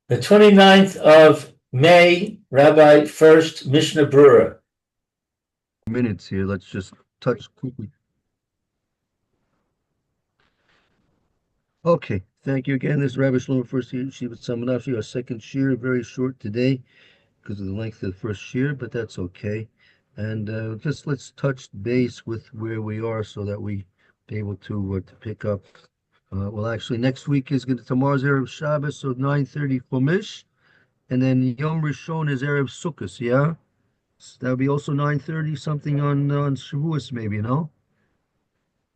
The 29th of May, Rabbi Furst, Mishna Berura. Minutes here. Let's just touch quickly. Okay, thank you again. This is Rabbi Shlomo First Shiva Samanafi, our second shir, very short today because of the length of the first shir, but that's okay. And just let's touch base with where we are so that we be able to pick up. Well, actually, next week is going to tomorrow's Erev Shabbos, so 9:30 Chumash, and then Yom Rishon is Erev Sukkot. Yeah, so that'll be also 9:30 something on Shavuos maybe, no?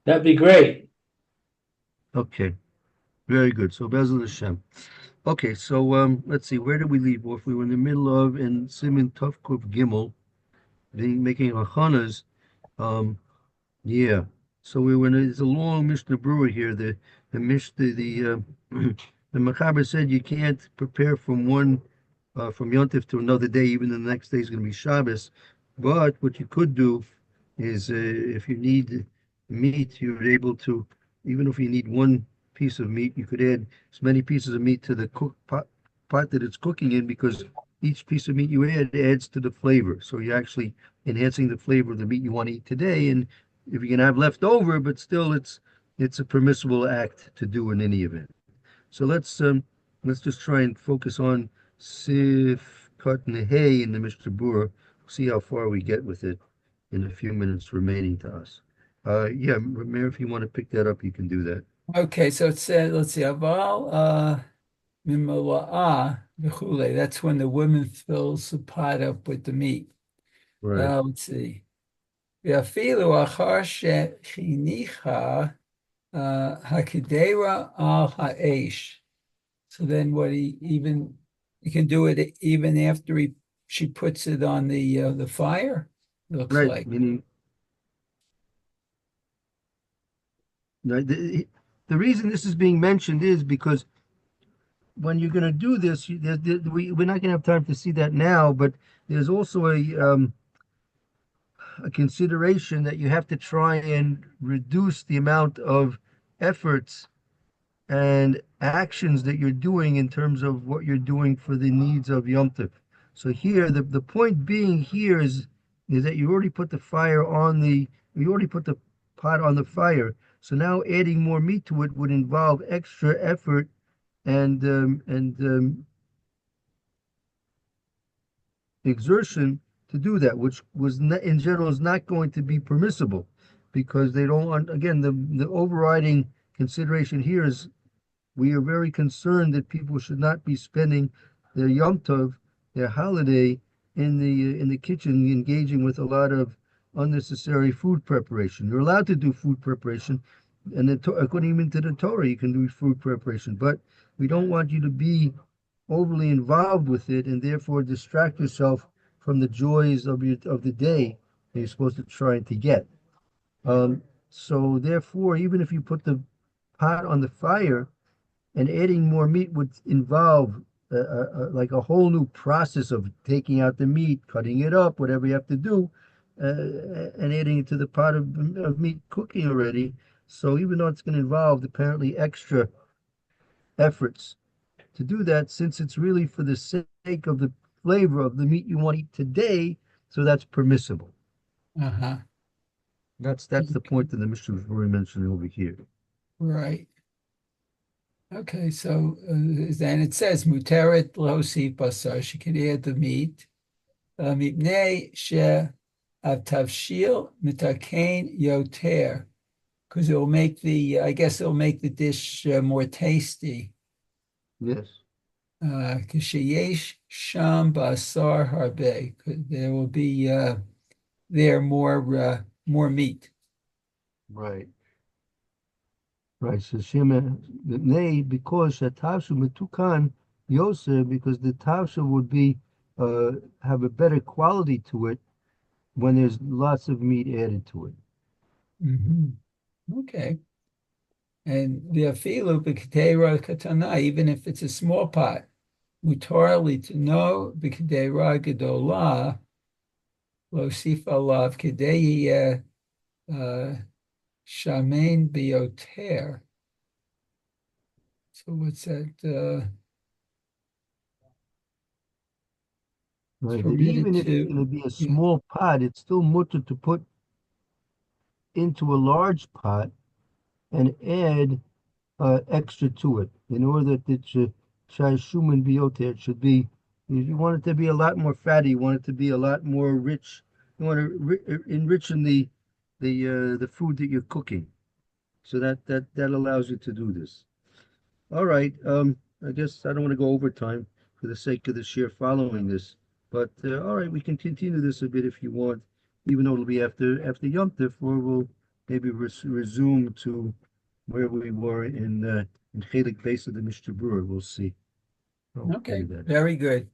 That'd be great. Okay. Very good. So Bezel Hashem. Okay, so let's see, where did we leave off? We were in the middle of in Simin Tovkuf Gimel, being making achanas. Um, yeah. So we were in it's a long Mishnah Brewer here. The Mishnah the Mechaber said you can't prepare from one from Yontif to another day, even the next day is going to be Shabbos. But what you could do is if you need meat, you're able to, even if you need one piece of meat, you could add as many pieces of meat to the pot that it's cooking in because each piece of meat you add adds to the flavor. So you're actually enhancing the flavor of the meat you want to eat today. And if you can have leftover, but still it's a permissible act to do in any event. So let's just try and focus on Sif Kat Nehei in the Mishnah Berurah. See how far we get with it in the few minutes remaining to us. Yeah, Mayor, if you want to pick that up, you can do that. Okay, so it said, let's see, Aval Mimala'a v'chule. That's when the woman fills the pot up with the meat. Right. Let's see. V'afilu achar shechinicha hakidera al ha'esh. So then what he can do it even after she puts it on the fire, looks Right. like. Meaning, right, the reason this is being mentioned is because when you're going to do this, we're not going to have time to see that now, but there's also a consideration that you have to try and reduce the amount of efforts and actions that you're doing in terms of what you're doing for the needs of Yom Tov. So here, the point being here is that you already put the fire on you already put the pot on the fire. So now adding more meat to it would involve extra effort and exertion to do that, which was not, in general is not going to be permissible, because they don't want again the overriding consideration here is we are very concerned that people should not be spending their Yom Tov, their holiday, in the kitchen, engaging with a lot of unnecessary food preparation. You're allowed to do food preparation, and according even to the Torah, you can do food preparation. But we don't want you to be overly involved with it, and therefore distract yourself from the joys of the day that you're supposed to try to get. So therefore, even if you put the pot on the fire, and adding more meat would involve like a whole new process of taking out the meat, cutting it up, whatever you have to do, and adding it to the pot of meat cooking already. So even though it's going to involve apparently extra efforts to do that, since it's really for the sake of the flavor of the meat you want to eat today, so that's permissible. Uh-huh. That's the point that the Mishnah was really mentioning over here. Right. Okay, so then it says muteret losif basar. She can add the meat. Mipnei she tavshil mitakein yoter, because it'll make I guess it'll make the dish more tasty. Yes. Kisheyesh sham basar harbe. There will be there more meat. Right. Right. So Shema nay, because Shatavshu Metukan Yosef, because the Tavsha would be have a better quality to it when there's lots of meat added to it. Mhm. Okay. And the afilu b'ketera katana, even if it's a small pot, mutarli to know b'kedera gedola lo sif alav kedei shamein bioter. So what's that? Right. That permitted even if it's to, going to be a yeah. small pot, it's still mutter to put into a large pot and add extra to it in order that it should shuman biyoter. It should be, if you want it to be a lot more fatty, you want it to be a lot more rich. You want to enrich in the food that you're cooking. So that allows you to do this. All right. I guess I don't want to go overtime for the sake of the sheer following this. But all right, we can continue this a bit if you want, even though it'll be after Yom Tov, or we'll maybe resume to where we were in Chelik base of the Mishna Berura. We'll see. I'll tell Okay, you that. very good.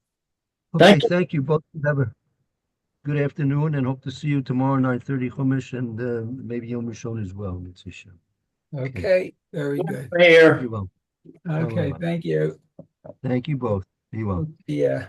Okay, Thank you. thank you both. Have a good afternoon, and hope to see you tomorrow 9:30 Chumash, and maybe Yom Rishon as well. Mitzvah Shem. Okay, very good. Be Mayor. well. Okay, thank you. Thank you both. Be well. Yeah.